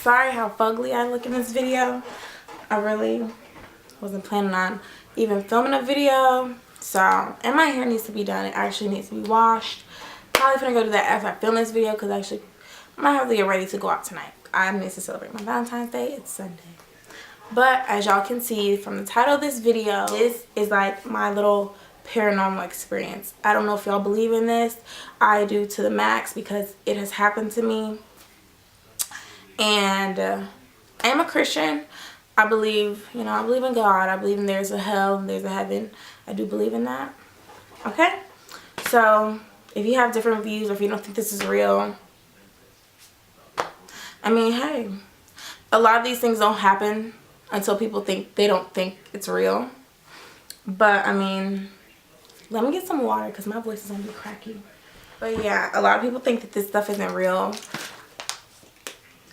Sorry how fugly I look in this video. I really wasn't planning on even filming a video. So, and my hair needs to be done. It actually needs to be washed. Probably gonna go do that after I film this video because actually I might have to get ready to go out tonight. I need to celebrate my Valentine's Day. It's Sunday. But as y'all can see from the title of this video, this is like my little paranormal experience. I don't know if y'all believe in this. I do to the max because it has happened to me. And I am a Christian. I believe, I believe in God. I believe in there's a hell and there's a heaven. I do believe in that. Okay? So, if you have different views or if you don't think this is real, I mean, hey, a lot of these things don't happen until people don't think it's real. But, I mean, let me get some water because my voice is going to be cracky. But, yeah, a lot of people think that this stuff isn't real.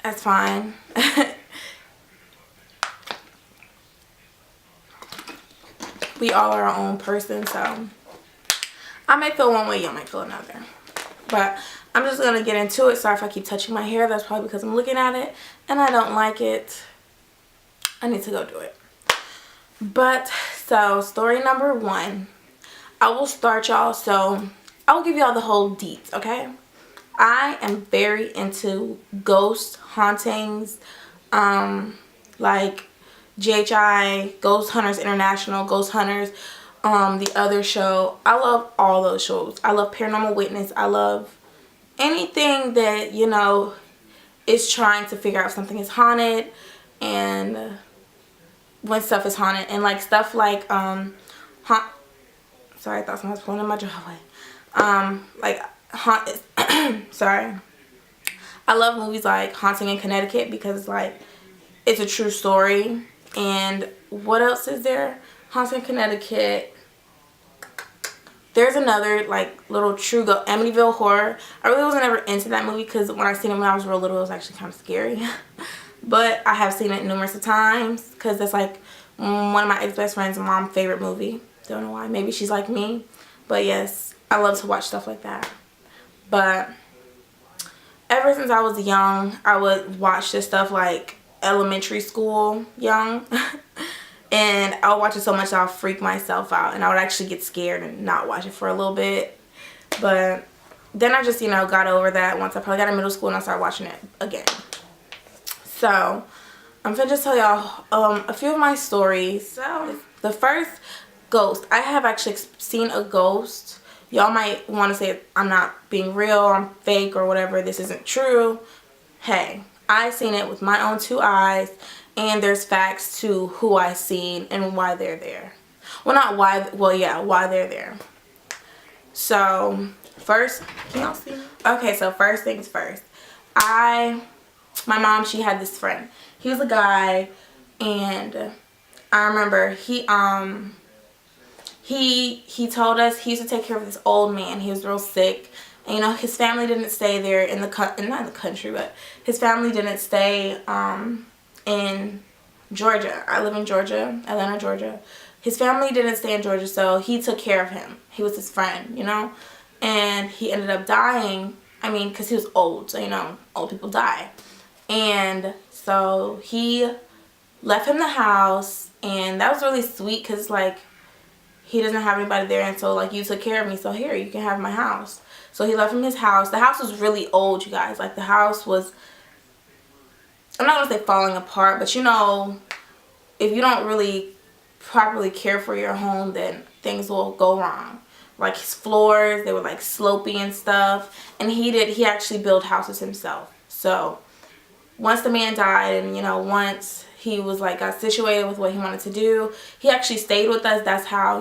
That's fine. We all are our own person, so I might feel one way, you might feel another. But I'm just going to get into it. Sorry if I keep touching my hair. That's probably because I'm looking at it and I don't like it. I need to go do it. But, so, story number 1. I will start, y'all. So, I will give y'all the whole deets, okay? I am very into ghost hauntings, like GHI, Ghost Hunters International, Ghost Hunters, the other show. I love all those shows. I love Paranormal Witness. I love anything that, is trying to figure out if something is haunted and when stuff is haunted. And like stuff like, sorry, I thought someone was pulling in my driveway. Sorry. I love movies like Haunting in Connecticut because like it's a true story. And what else is there? Haunting in Connecticut. There's another like little true Amityville Horror. I really wasn't ever into that movie because when I seen it when I was real little, it was actually kind of scary. But I have seen it numerous of times because that's like one of my ex-best friend's mom's favorite movie. Don't know why. Maybe she's like me. But yes, I love to watch stuff like that. But ever since I was young, I would watch this stuff like elementary school young. And I would watch it so much I'll freak myself out. And I would actually get scared and not watch it for a little bit. But then I just, got over that once I probably got in middle school and I started watching it again. So, I'm finna just tell y'all a few of my stories. So, the first ghost. I have actually seen a ghost. Y'all might want to say I'm not being real, I'm fake or whatever, this isn't true. Hey, I seen it with my own 2 eyes, and there's facts to who I seen and why they're there. Well, not why, well, yeah, why they're there. So, first, can y'all see me? Okay, so first things first. My mom, she had this friend. He was a guy, and I remember he told us he used to take care of this old man. He was real sick. And, his family didn't stay there not in the country, but his family didn't stay in Georgia. I live in Georgia, Atlanta, Georgia. His family didn't stay in Georgia, so he took care of him. He was his friend, And he ended up dying, because he was old. So, old people die. And so he left him the house, and that was really sweet because, like, he doesn't have anybody there, and so, like, you took care of me, so here, you can have my house. So he left him his house. The house was really old, you guys. Like, the house was, I'm not going to say falling apart, but, if you don't really properly care for your home, then things will go wrong. Like, his floors, they were, like, slopey and stuff, and he actually built houses himself. So, once the man died, and, once he was, like, got situated with what he wanted to do, he actually stayed with us. That's how,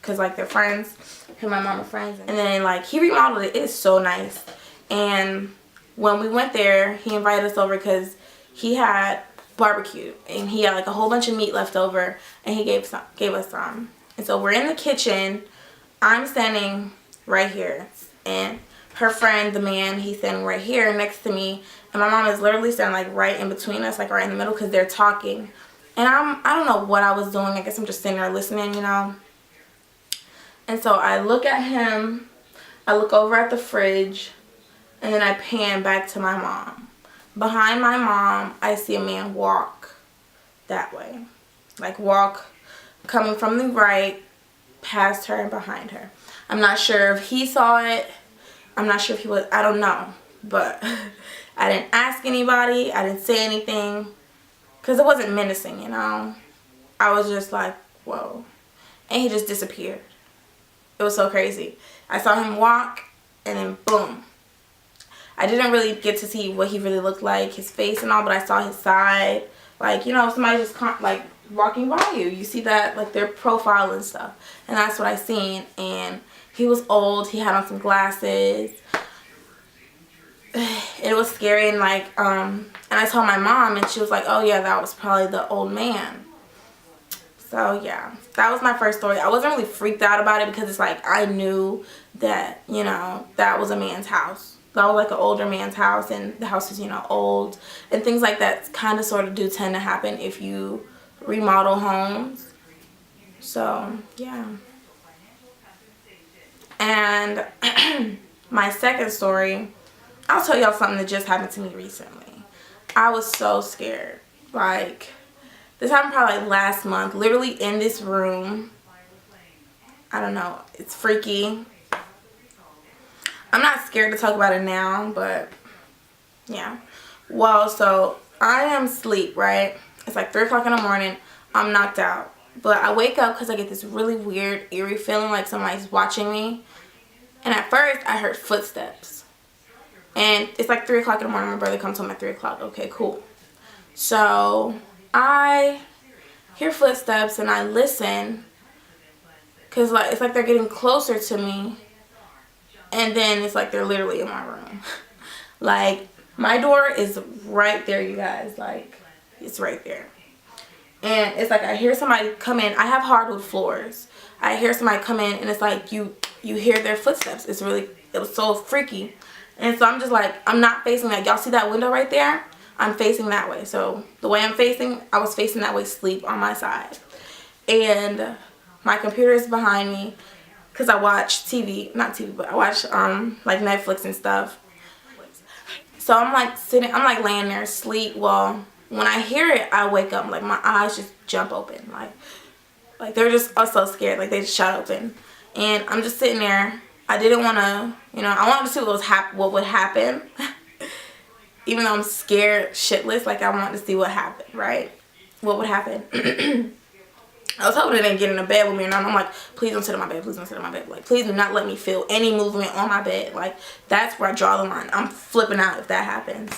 because, like, they're friends. Him and my mom are friends. And then, like, he remodeled it. It's so nice. And when we went there, he invited us over because he had barbecue. And he had, like, a whole bunch of meat left over. And he gave us some. And so we're in the kitchen. I'm standing right here. And her friend, the man, he's standing right here next to me. And my mom is literally standing, like, right in between us, like, right in the middle because they're talking. And I don't know what I was doing. I guess I'm just sitting there listening, And so I look at him, I look over at the fridge, and then I pan back to my mom. behind my mom, I see a man walk that way. Like walk coming from the right, past her and behind her. I'm not sure if he saw it. I'm not sure if he was, I don't know. But I didn't ask anybody. I didn't say anything. Because it wasn't menacing, you know. I was just like, whoa. And he just disappeared. It was so crazy. I saw him walk and then boom. I didn't really get to see what he really looked like, his face and all, but I saw his side. Like, you know, somebody just like walking by you. You see that, like their profile and stuff. And that's what I seen. And he was old. He had on some glasses. It was scary. And like, and I told my mom and she was like, oh yeah, that was probably the old man. So yeah, that was my first story. I wasn't really freaked out about it because it's like I knew that, you know, that was a man's house. That was like an older man's house, and the house is, you know, old. And things like that kind of sort of do tend to happen if you remodel homes. So yeah. And my second story, I'll tell y'all something that just happened to me recently. I was so scared. Like, this happened probably like last month. Literally in this room. I don't know. It's freaky. I'm not scared to talk about it now, but yeah. Well, so I am asleep, right? It's like 3 o'clock in the morning. I'm knocked out. But I wake up because I get this really weird, eerie feeling like somebody's watching me. And at first, I heard footsteps. And it's like 3 o'clock in the morning. My brother comes home at 3 o'clock. Okay, cool. So I hear footsteps and I listen. Because like, it's like they're getting closer to me. And then it's like they're literally in my room. Like, my door is right there, you guys. Like, it's right there. And it's like I hear somebody come in. I have hardwood floors. I hear somebody come in and it's like you hear their footsteps. It was so freaky. And so I'm just like, I'm not facing that. Y'all see that window right there? I'm facing that way. So the way I'm facing, I was facing that way, sleep on my side. And my computer is behind me because I watch TV. Not TV, but I watch like Netflix and stuff. So I'm like sitting, I'm like laying there asleep. Well, when I hear it, I wake up. Like my eyes just jump open. Like they're just so scared. Like they just shut open. And I'm just sitting there. I didn't want to, you know, I wanted to see what would happen. Even though I'm scared shitless, like I wanted to see what happened, right? What would happen. I was hoping it didn't get in the bed with me, and I'm like, please don't sit in my bed, please don't sit in my bed. Like, please do not let me feel any movement on my bed. Like, that's where I draw the line. I'm flipping out if that happens.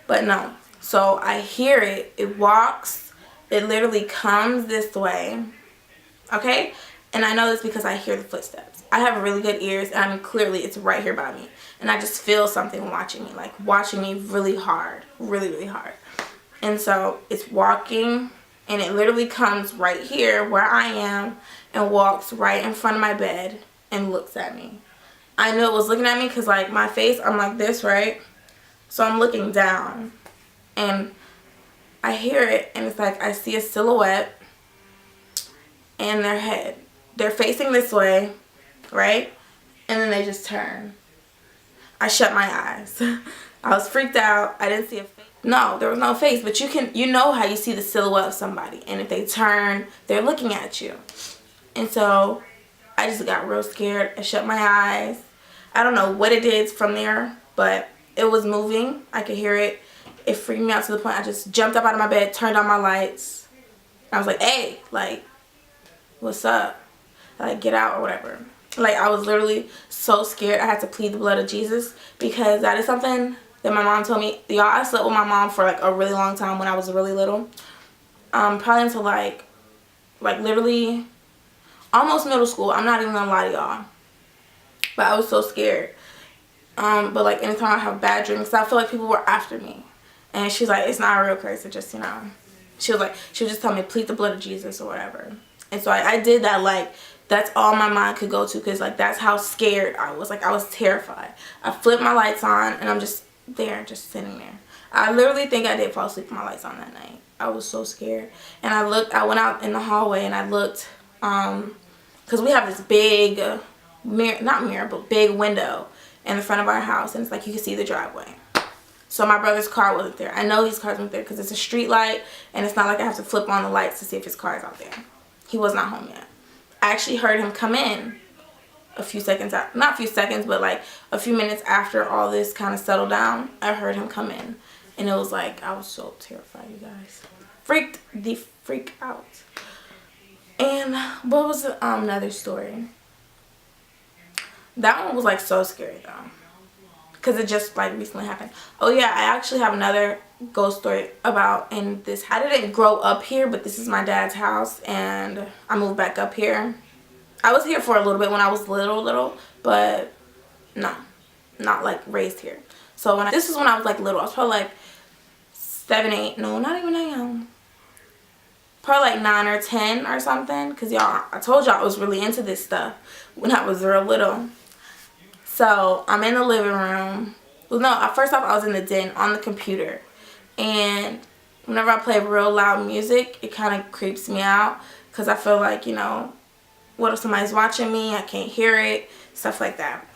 But no. So I hear it. It walks. It literally comes this way. Okay? And I know this because I hear the footsteps. I have really good ears, and I mean, clearly it's right here by me. And I just feel something watching me, like watching me really hard, really, really hard. And so it's walking, and it literally comes right here where I am and walks right in front of my bed and looks at me. I knew it was looking at me because, like, my face, I'm like this, right? So I'm looking down, and I hear it, and it's like I see a silhouette and their head. They're facing this way, right? And then they just turn. I shut my eyes. I was freaked out. I didn't see a face. No, there was no face, but you know how you see the silhouette of somebody, and if they turn, they're looking at you. And so I just got real scared. I shut my eyes. I don't know what it did from there, but it was moving. I could hear it. It freaked me out to the point I just jumped up out of my bed, turned on my lights. I was like, hey, like, what's up? Like, get out or whatever. Like, I was literally so scared. I had to plead the blood of Jesus because that is something that my mom told me. Y'all, I slept with my mom for like a really long time when I was really little. Probably until like literally almost middle school. I'm not even gonna lie to y'all. But I was so scared. But like anytime I have bad dreams, I feel like people were after me. And she's like, it's not a real curse. It just, you know. She would just tell me, plead the blood of Jesus or whatever. And so I did that. Like, that's all my mind could go to because, like, that's how scared I was. Like, I was terrified. I flipped my lights on, and I'm just there, just sitting there. I literally think I did fall asleep with my lights on that night. I was so scared. And I went out in the hallway, and I looked, because we have this big, big window in the front of our house, and it's like you can see the driveway. So my brother's car wasn't there. I know his car wasn't there because it's a street light, and it's not like I have to flip on the lights to see if his car is out there. He was not home yet. I actually heard him come in a few seconds out, not a few seconds, but like a few minutes after all this kind of settled down. I heard him come in, and it was like, I was so terrified, you guys. Freaked the freak out. And what was another story? That one was like so scary though, because it just like recently happened. Oh yeah, I actually have another ghost story about in this. I didn't grow up here, but this is my dad's house, and I moved back up here. I was here for a little bit when I was little, but no, not like raised here. So this is when I was like little. I was probably like 7, 8, no, not even that young. Probably like 9 or 10 or something, because y'all, I told y'all I was really into this stuff when I was real little. So I'm in the living room. Well, no, first off I was in the den on the computer, and whenever I play real loud music, it kind of creeps me out, because I feel like, you know, what if somebody's watching me, I can't hear it, stuff like that.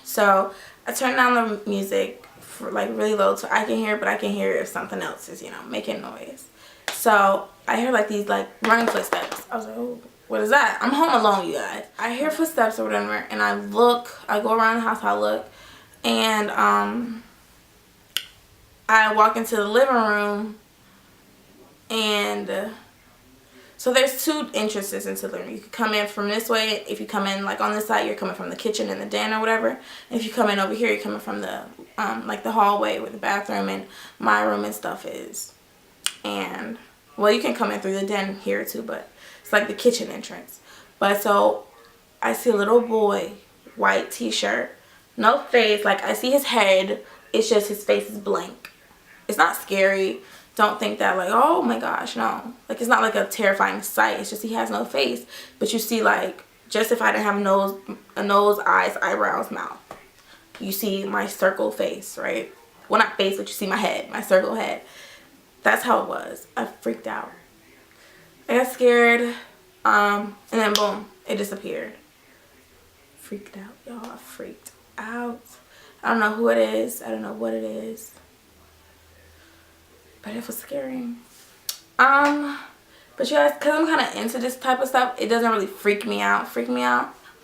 So I turned down the music for like really low so I can hear it, but I can hear if something else is, you know, making noise. So I hear like these like running footsteps. I was like, oh, what is that? I'm home alone, you guys. I hear footsteps or whatever, and I go around the house, I look, and I walk into the living room, and so there's 2 entrances into the living room. You can come in from this way. If you come in like on this side, you're coming from the kitchen and the den or whatever. And if you come in over here, you're coming from the like the hallway where the bathroom and my room and stuff is. And well, you can come in through the den here too, but it's like the kitchen entrance. But so I see a little boy, white t-shirt, no face, like I see his head, it's just his face is blank. It's not scary. Don't think that like, oh my gosh, no. Like it's not like a terrifying sight. It's just he has no face. But you see like, just if I didn't have a nose, eyes, eyebrows, mouth. You see my circle face, right? Well, not face, but you see my head, my circle head. That's how it was. I freaked out. I got scared, and then boom, it disappeared. Freaked out, y'all. I freaked out. I don't know who it is. I don't know what it is. But it was scary. But you guys, because I'm kind of into this type of stuff, it doesn't really freak me out.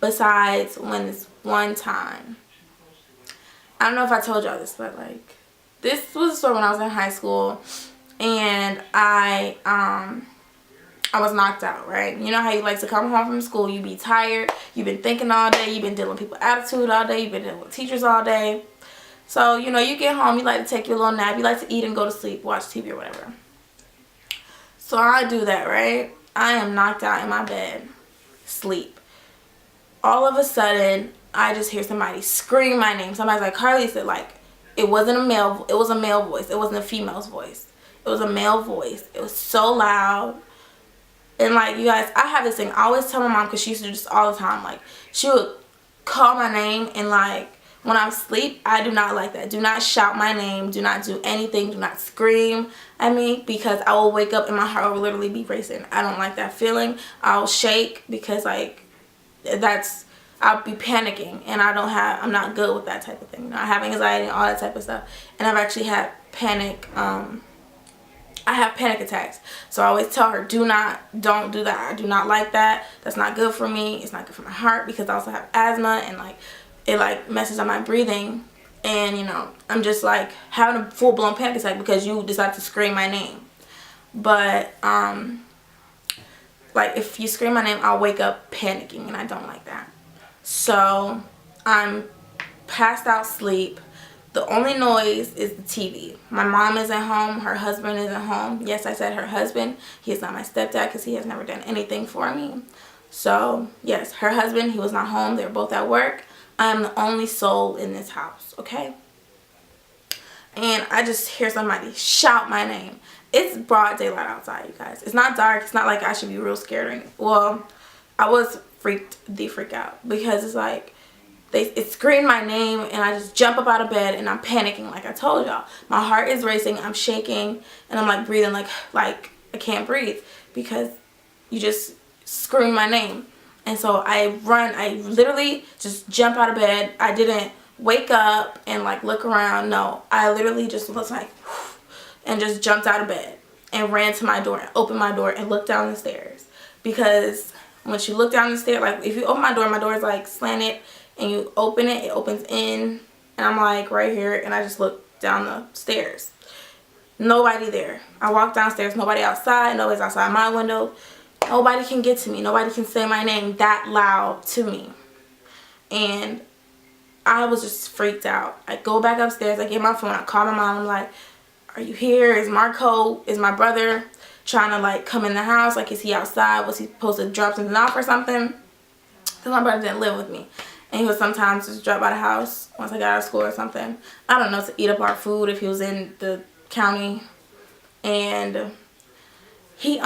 Besides when this one time, I don't know if I told y'all this, but like, this was a story when I was in high school. And I was knocked out, right? You know how you like to come home from school, you be tired, you've been thinking all day, you've been dealing with people's attitude all day, you've been dealing with teachers all day. So, you know, you get home, you like to take your little nap, you like to eat and go to sleep, watch TV or whatever. So I do that, right? I am knocked out in my bed, sleep. All of a sudden, I just hear somebody scream my name. Somebody's like, Carly said, like, it wasn't a male, it was a male voice. It wasn't a female's voice. It was a male voice. It was so loud. And like, you guys, I have this thing. I always tell my mom, because she used to do this all the time. Like, she would call my name, and like, when I'm asleep, I do not like that. Do not shout my name. Do not do anything. Do not scream at me, because I will wake up and my heart will literally be racing. I don't like that feeling. I'll shake, because like, I'll be panicking, and I'm not good with that type of thing. You know, I have anxiety and all that type of stuff. And I've actually had I have panic attacks. So I always tell her, don't do that. I do not like that. That's not good for me. It's not good for my heart, because I also have asthma, and like, it like messes up my breathing. And you know, I'm just like having a full-blown panic attack because you decide to scream my name. But like, if you scream my name, I'll wake up panicking, and I don't like that. So I'm passed out asleep. The only noise is the TV. My mom isn't home. Her husband isn't home. Yes, I said her husband. He is not my stepdad, because he has never done anything for me. So yes, her husband, he was not home. They're both at work. I am the only soul in this house, okay? And I just hear somebody shout my name. It's broad daylight outside, you guys. It's not dark. It's not like I should be real scared or anything. Well, I was freak out, because it's like, it screamed my name, and I just jump up out of bed, and I'm panicking, like I told y'all. My heart is racing, I'm shaking, and I'm like breathing like I can't breathe, because you just screamed my name. And so I literally just jump out of bed. I didn't wake up and like look around. No, I literally just was like, and just jumped out of bed and ran to my door and opened my door and looked down the stairs. Because once you look down the stairs, like if you open my door is like slanted, and you open it, it opens in, and I'm like right here, and I just look down the stairs. Nobody there. I walk downstairs, nobody outside, nobody's outside my window. Nobody can get to me. Nobody can say my name that loud to me. And I was just freaked out. I go back upstairs, I get my phone, I call my mom, I'm like, are you here? Is my brother trying to like come in the house? Like, is he outside? Was he supposed to drop something off or something? Because my brother didn't live with me. And he would sometimes just drop by the house once I got out of school or something. I don't know, to eat up our food if he was in the county. And he,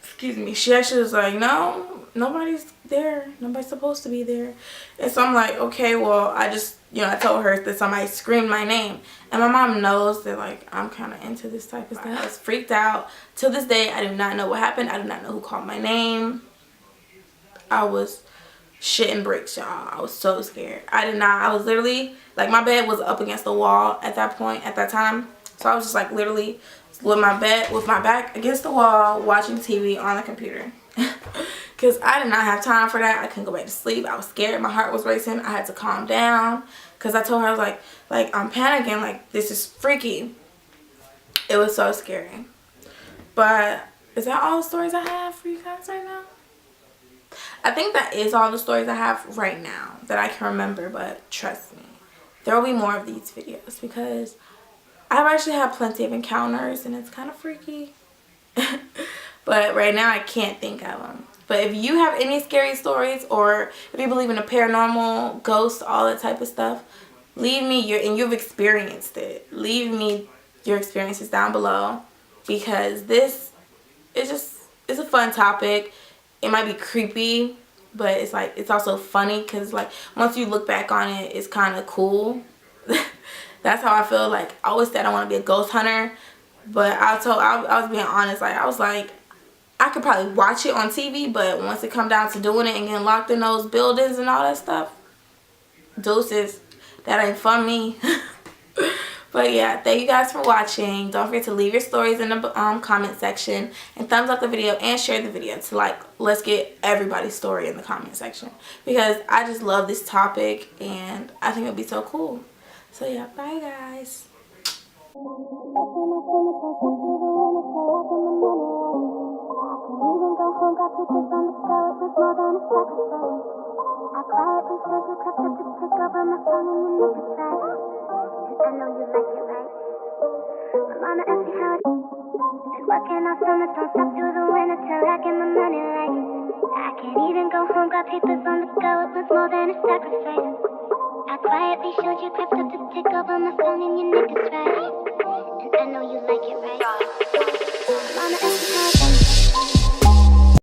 excuse me, she actually was like, no, nobody's there. Nobody's supposed to be there. And so I'm like, okay, well, I just, I told her that somebody screamed my name. And my mom knows that, like, I'm kind of into this type of stuff. I was freaked out. To this day, I do not know what happened. I do not know who called my name. I was shitting bricks, y'all. I was so scared. I was literally, like, my bed was up against the wall at that time. So I was just, like, literally with my back against the wall, watching TV on the computer. Because I did not have time for that. I couldn't go back to sleep. I was scared. My heart was racing. I had to calm down. Because I told her, I was like, I'm panicking. Like, this is freaky. It was so scary. But is that all the stories I have for you guys right now? I think that is all the stories I have right now that I can remember. But trust me, there will be more of these videos. Because I've actually had plenty of encounters. And it's kind of freaky. But right now I can't think of them. But if you have any scary stories, or if you believe in the paranormal, ghosts, all that type of stuff, leave me and you've experienced it. Leave me your experiences down below, because this is it's a fun topic. It might be creepy, but it's also funny, because like once you look back on it, it's kind of cool. That's how I feel. Like, I always said I want to be a ghost hunter, but I was being honest. Like, I was like, I could probably watch it on TV, but once it come down to doing it and getting locked in those buildings and all that stuff, deuces, that ain't for me. But yeah, thank you guys for watching. Don't forget to leave your stories in the comment section, and thumbs up the video and share the video to, like, let's get everybody's story in the comment section, because I just love this topic and I think it'd be so cool. So yeah, bye guys. Even go home, got pictures on the show, it was more than a sacrifice. I quietly showed you, crept up to take over my phone and your niggas right. And I know you like it, right? My mama asked me how it is. Been working all summer, don't stop through the winter till I get my money right. I can't even go home, got papers on the go, it was more than a sacrifice. I quietly showed you, crept up to take over my phone and your niggas right.